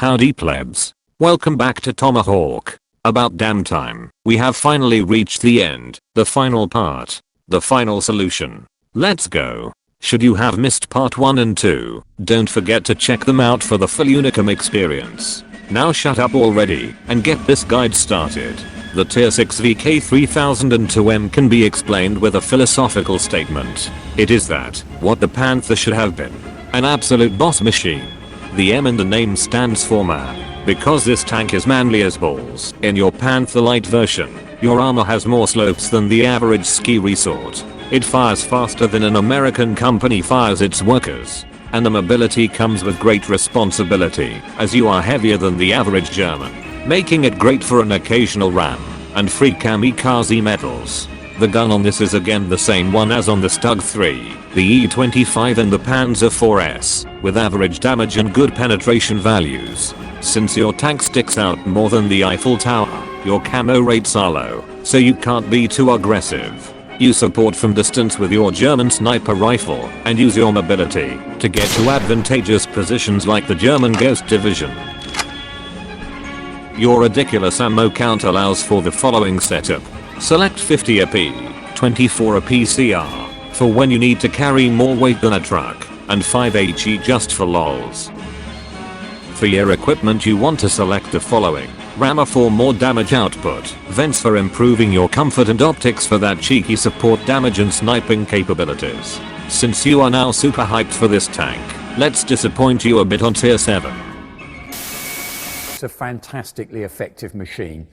Howdy plebs. Welcome back to Tomahawk. About damn time, we have finally reached the end, the final part, the final solution. Let's go. Should you have missed part 1 and 2, don't forget to check them out for the full Unicum experience. Now shut up already and get this guide started. The Tier 6 VK3002M can be explained with a philosophical statement. It is that, what the Panther should have been. An absolute boss machine. The M in the name stands for man, because this tank is manly as balls. In your Panther Light version, your armor has more slopes than the average ski resort. It fires faster than an American company fires its workers. And the mobility comes with great responsibility, as you are heavier than the average German, making it great for an occasional ram and free kamikaze medals. The gun on this is again the same one as on the Stug 3, the E25 and the Panzer IVS, with average damage and good penetration values. Since your tank sticks out more than the Eiffel Tower, your camo rates are low, so you can't be too aggressive. You support from distance with your German sniper rifle and use your mobility to get to advantageous positions like the German Ghost Division. Your ridiculous ammo count allows for the following setup. Select 50 AP, 24 a PCR, for when you need to carry more weight than a truck, and 5 HE just for lols. For your equipment you want to select the following. Rammer for more damage output, vents for improving your comfort and optics for that cheeky support damage and sniping capabilities. Since you are now super hyped for this tank, let's disappoint you a bit on Tier 7. It's a fantastically effective machine.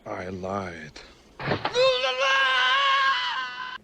I lied.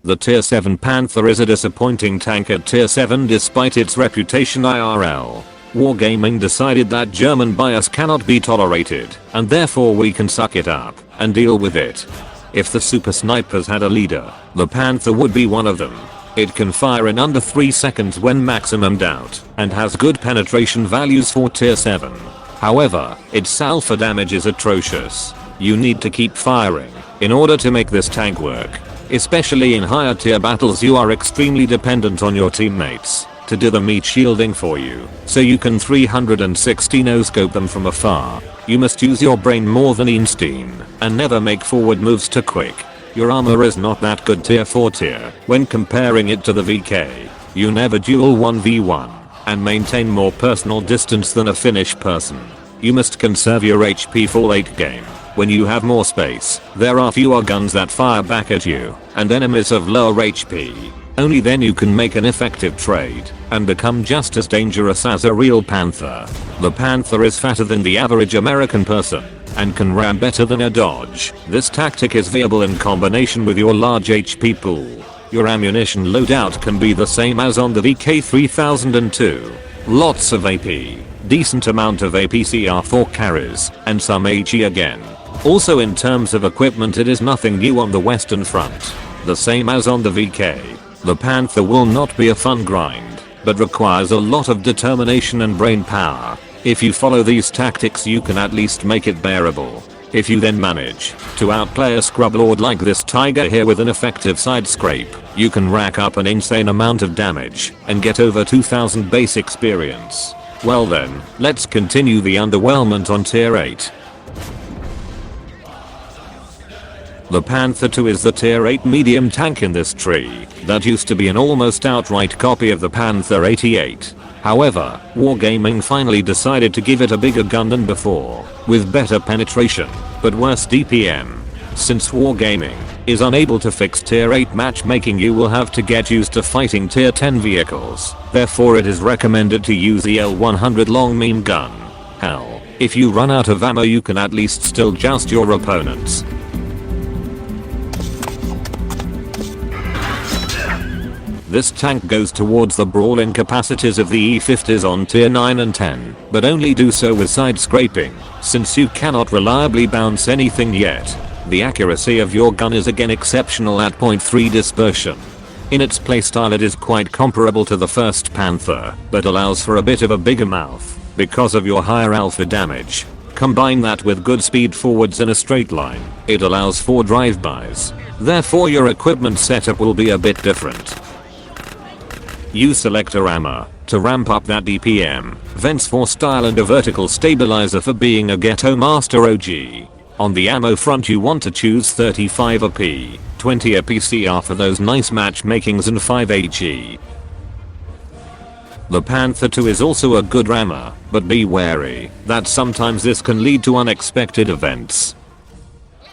The Tier 7 Panther is a disappointing tank at Tier 7 despite its reputation IRL. Wargaming decided that German bias cannot be tolerated, and therefore we can suck it up and deal with it. If the super snipers had a leader, the Panther would be one of them. It can fire in under 3 seconds when maximumed out, and has good penetration values for Tier 7. However, its alpha damage is atrocious. You need to keep firing in order to make this tank work. Especially in higher tier battles you are extremely dependent on your teammates to do the meat shielding for you, so you can 360 no-scope them from afar. You must use your brain more than instinct, and never make forward moves too quick. Your armor is not that good Tier 4 tier when comparing it to the VK. You never duel 1v1, and maintain more personal distance than a Finnish person. You must conserve your HP for late game. When you have more space, there are fewer guns that fire back at you, and enemies of lower HP. Only then you can make an effective trade, and become just as dangerous as a real Panther. The Panther is fatter than the average American person, and can ram better than a Dodge. This tactic is viable in combination with your large HP pool. Your ammunition loadout can be the same as on the VK3002. Lots of AP, decent amount of APCR for carries, and some HE again. Also in terms of equipment it is nothing new on the Western Front. The same as on the VK. The Panther will not be a fun grind, but requires a lot of determination and brain power. If you follow these tactics you can at least make it bearable. If you then manage to outplay a scrub lord like this tiger here with an effective side scrape, you can rack up an insane amount of damage and get over 2000 base experience. Well then, let's continue the underwhelmment on Tier 8. The Panther 2 is the Tier 8 medium tank in this tree that used to be an almost outright copy of the Panther 88. However, Wargaming finally decided to give it a bigger gun than before, with better penetration, but worse DPM. Since Wargaming is unable to fix Tier 8 matchmaking you will have to get used to fighting Tier 10 vehicles, therefore it is recommended to use the L100 long beam gun. Hell, if you run out of ammo you can at least still joust your opponents. This tank goes towards the brawling capacities of the E50s on Tier 9 and 10, but only do so with side scraping, since you cannot reliably bounce anything yet. The accuracy of your gun is again exceptional at 0.3 dispersion. In its playstyle it is quite comparable to the first Panther, but allows for a bit of a bigger mouth, because of your higher alpha damage. Combine that with good speed forwards in a straight line, it allows for drive-bys. Therefore your equipment setup will be a bit different. Use selector armor to ramp up that DPM, vents for style and a vertical stabilizer for being a ghetto master OG. On the ammo front you want to choose 35 AP, 20 APCR for those nice matchmakings and 5 HE. The Panther II is also a good rammer, but be wary that sometimes this can lead to unexpected events.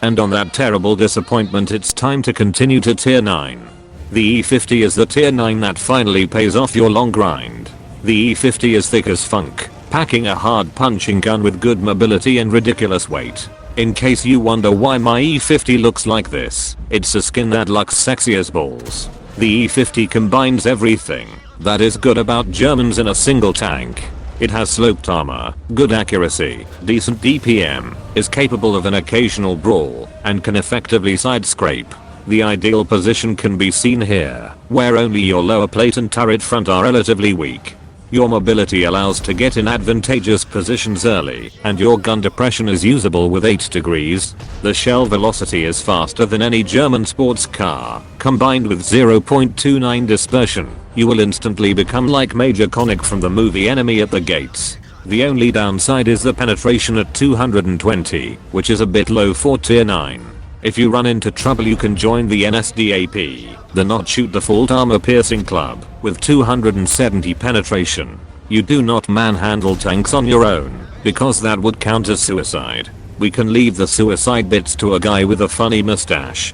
And on that terrible disappointment it's time to continue to tier 9. The E50 is the tier 9 that finally pays off your long grind. The E50 is thick as funk, packing a hard punching gun with good mobility and ridiculous weight. In case you wonder why my E50 looks like this, it's a skin that looks sexy as balls. The E50 combines everything that is good about Germans in a single tank. It has sloped armor, good accuracy, decent DPM, is capable of an occasional brawl, and can effectively side scrape. The ideal position can be seen here, where only your lower plate and turret front are relatively weak. Your mobility allows to get in advantageous positions early, and your gun depression is usable with 8 degrees. The shell velocity is faster than any German sports car. Combined with 0.29 dispersion, you will instantly become like Major Conic from the movie Enemy at the Gates. The only downside is the penetration at 220, which is a bit low for tier 9. If you run into trouble you can join the NSDAP, the Not Shoot the Fault Armor Piercing Club, with 270 penetration. You do not manhandle tanks on your own, because that would count as suicide. We can leave the suicide bits to a guy with a funny mustache.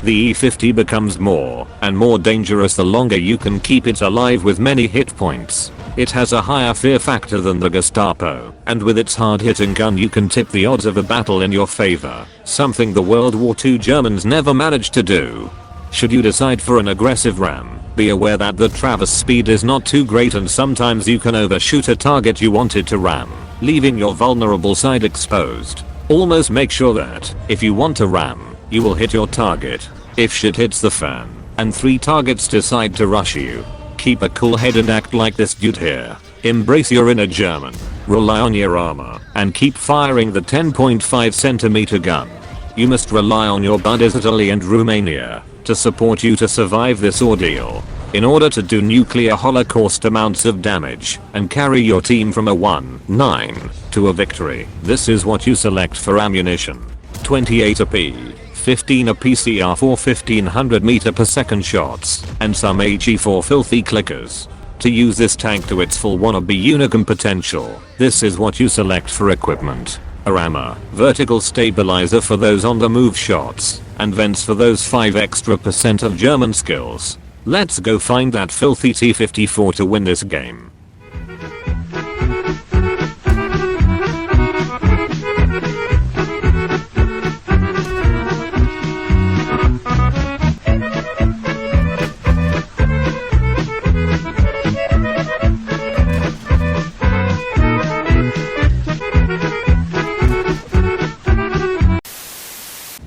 The E50 becomes more and more dangerous the longer you can keep it alive with many hit points. It has a higher fear factor than the Gestapo, and with its hard-hitting gun you can tip the odds of a battle in your favor, something the World War II Germans never managed to do. Should you decide for an aggressive ram, be aware that the traverse speed is not too great and sometimes you can overshoot a target you wanted to ram, leaving your vulnerable side exposed. Almost make sure that, if you want to ram, you will hit your target. If shit hits the fan, and 3 targets decide to rush you, keep a cool head and act like this dude here. Embrace your inner German, rely on your armor, and keep firing the 10.5cm gun. You must rely on your buddies Italy and Romania to support you to survive this ordeal. In order to do nuclear holocaust amounts of damage and carry your team from a 1-9 to a victory, this is what you select for ammunition. 28 AP, 15 APCR for 1500 meter per second shots, and some HE for filthy clickers. To use this tank to its full Wannabe Unicum potential, this is what you select for equipment. A rammer, vertical stabilizer for those on the move shots, and vents for those 5 extra % of German skills. Let's go find that filthy T-54 to win this game.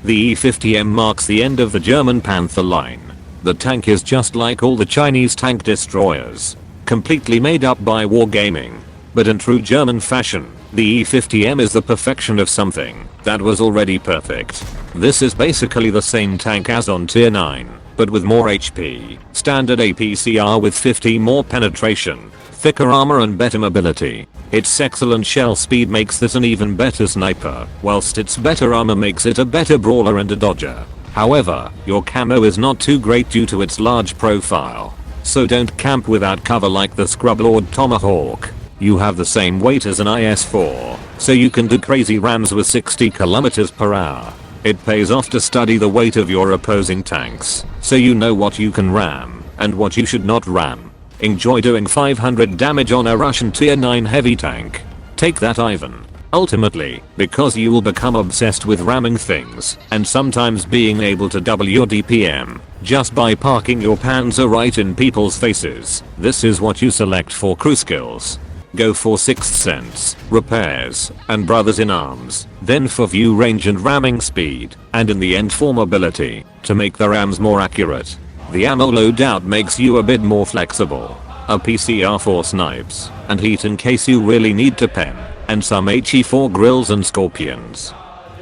The E50M marks the end of the German Panther line. The tank is just like all the Chinese tank destroyers, completely made up by wargaming. But in true German fashion, the E50M is the perfection of something that was already perfect. This is basically the same tank as on tier 9, but with more HP, standard APCR with 50 more penetration, thicker armor and better mobility. Its excellent shell speed makes this an even better sniper, whilst its better armor makes it a better brawler and a dodger. However, your camo is not too great due to its large profile. So don't camp without cover like the Scrub Lord Tomahawk. You have the same weight as an IS-4, so you can do crazy rams with 60 km/h. It pays off to study the weight of your opposing tanks, so you know what you can ram, and what you should not ram. Enjoy doing 500 damage on a Russian tier 9 heavy tank. Take that, Ivan. Ultimately, because you will become obsessed with ramming things, and sometimes being able to double your DPM, just by parking your Panzer right in people's faces. This is what you select for crew skills. Go for Sixth Sense, repairs, and brothers in arms, then for view range and ramming speed, and in the end for mobility, to make the rams more accurate. The ammo loadout makes you a bit more flexible. A PCR for snipes, and heat in case you really need to pen, and some HE for grills and scorpions.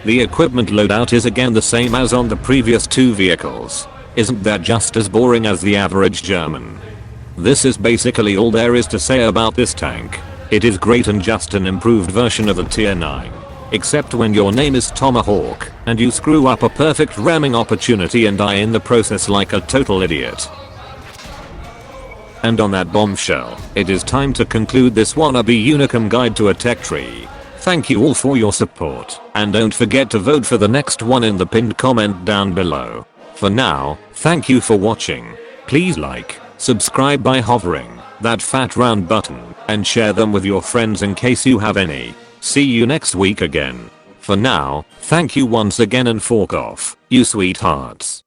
The equipment loadout is again the same as on the previous 2 vehicles. Isn't that just as boring as the average German? This is basically all there is to say about this tank. It is great and just an improved version of the tier 9. Except when your name is Tomahawk and you screw up a perfect ramming opportunity and die in the process like a total idiot. And on that bombshell, it is time to conclude this Wannabe Unicum guide to a tech tree. Thank you all for your support, and don't forget to vote for the next one in the pinned comment down below. For now, thank you for watching. Please like, subscribe by hovering that fat round button, and share them with your friends in case you have any. See you next week again. For now, thank you once again and fork off, you sweethearts.